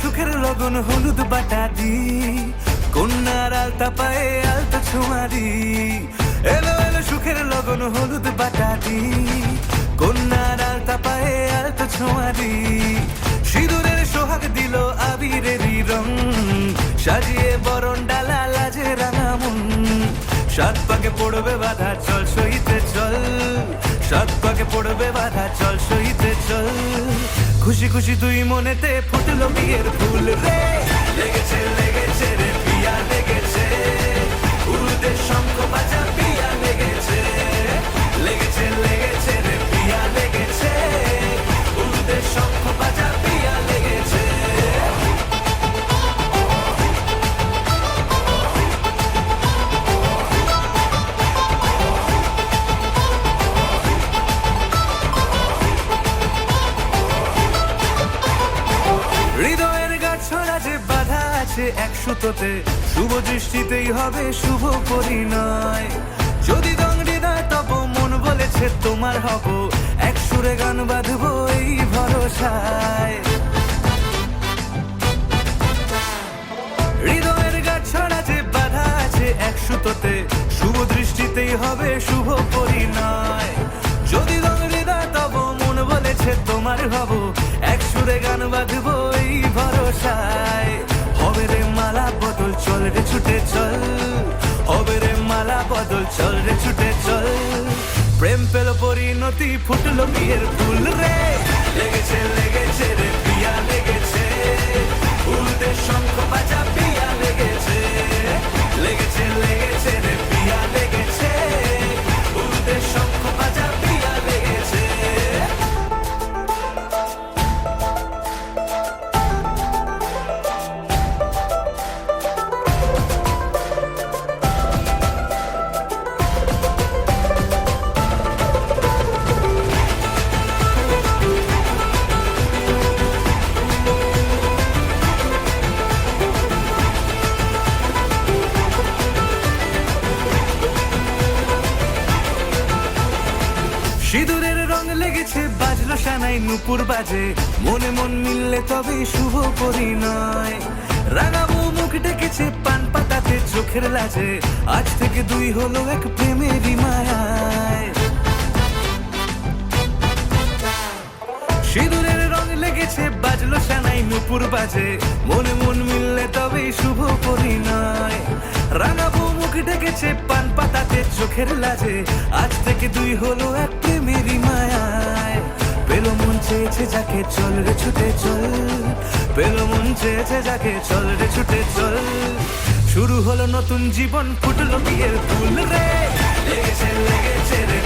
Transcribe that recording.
সুখের লগন হলুদ বাটা দি, কন্যার আলতা পায়ে আলতা ছোঁয়া দি। এলো এলো সুখের লগন হলুদ বাটা দি, কন্যার আলতা পায়ে আলতা ছোঁয়া দি। সিঁদুরের সোহাগ দিল আবিরেরই রং, সাজিয়ে বরণ ডালা লাজে রাঙা মন। সাত পাকে পড়বে বাধা চল সইতে চল, সাত পাকে পড়বে বাধা চল সইতে চল। খুশি খুশি তুই মনেতে ফুটলো বিয়ের ফুল রে, লেগেছে লেগেছে রে পিয়া লেগেছে, উরুদের শঙ্খ বাজা পিয়া লেগেছে, লেগেছে লেগেছে রে পিয়া লেগেছে, উরুদের শঙ্খ বাজা পিয়া লেগেছে। হৃদয়ের গাছড়া যে বাধা আছে এক সুতোতে, শুভ দৃষ্টিতেই হবে শুভ পরিণয়। যদি দংড়ি দেয় তব মন বলেছে তোমার হব, এক সুরে গান বাঁধবো এই ভরসায়। হৃদয়ের গাছড়া যে বাধা আছে এক সুতোতে, শুভ দৃষ্টিতেই হবে শুভ পরিণয়। যদি দংড়ি দেয় তব মন বলেছে তোমার হব, এক সুরে গান বাঁধবো এই ভরসায়। হবে রে মালা বদল চল রে ছুটে চল, হবে রে মালা বদল চল রে ছুটে চল। প্রেম পেল পরিণতি ফুটলো বিয়ের ফুল রে, লেগেছে লেগেছে রে পিয়া লেগেছে, উরুদের শঙ্খ বাজা পিয়া লেগেছে, লেগেছে লেগেছে রে পিয়া লেগেছে, উরুদের শঙ্খ বাজা পিয়া লেগেছে। সিঁদুরের রং লেগেছে বাজলো সানাই নুপুর বাজে, মনে মন মিললে তবে শুভ পরিণয়। রাঙাবো মুখ ডেকেছে পান পাতাতে চোখের লাজে, আজ থেকে দুই হলো এক প্রেমেরই মায়ায়। সিঁদুরের রং লেগেছে বাজলো সানাই নুপুর বাজে, মনে মন মিললে তবে শুভ পরিণয়। রাঙাবো মুখ ডেকেছে পান পাতাতে চোখের লাজে, আজ থেকে দুই হলো এক প্রেমেরই মায়ায়। পেলো মন চেয়েছে যাকে চল রে ছুটে চল, পেলো মন চেয়েছে যাকে চল রে ছুটে চল। শুরু হলো নতুন জীবন ফুটলো বিয়ের ফুল রে, লেগেছে লেগেছে রে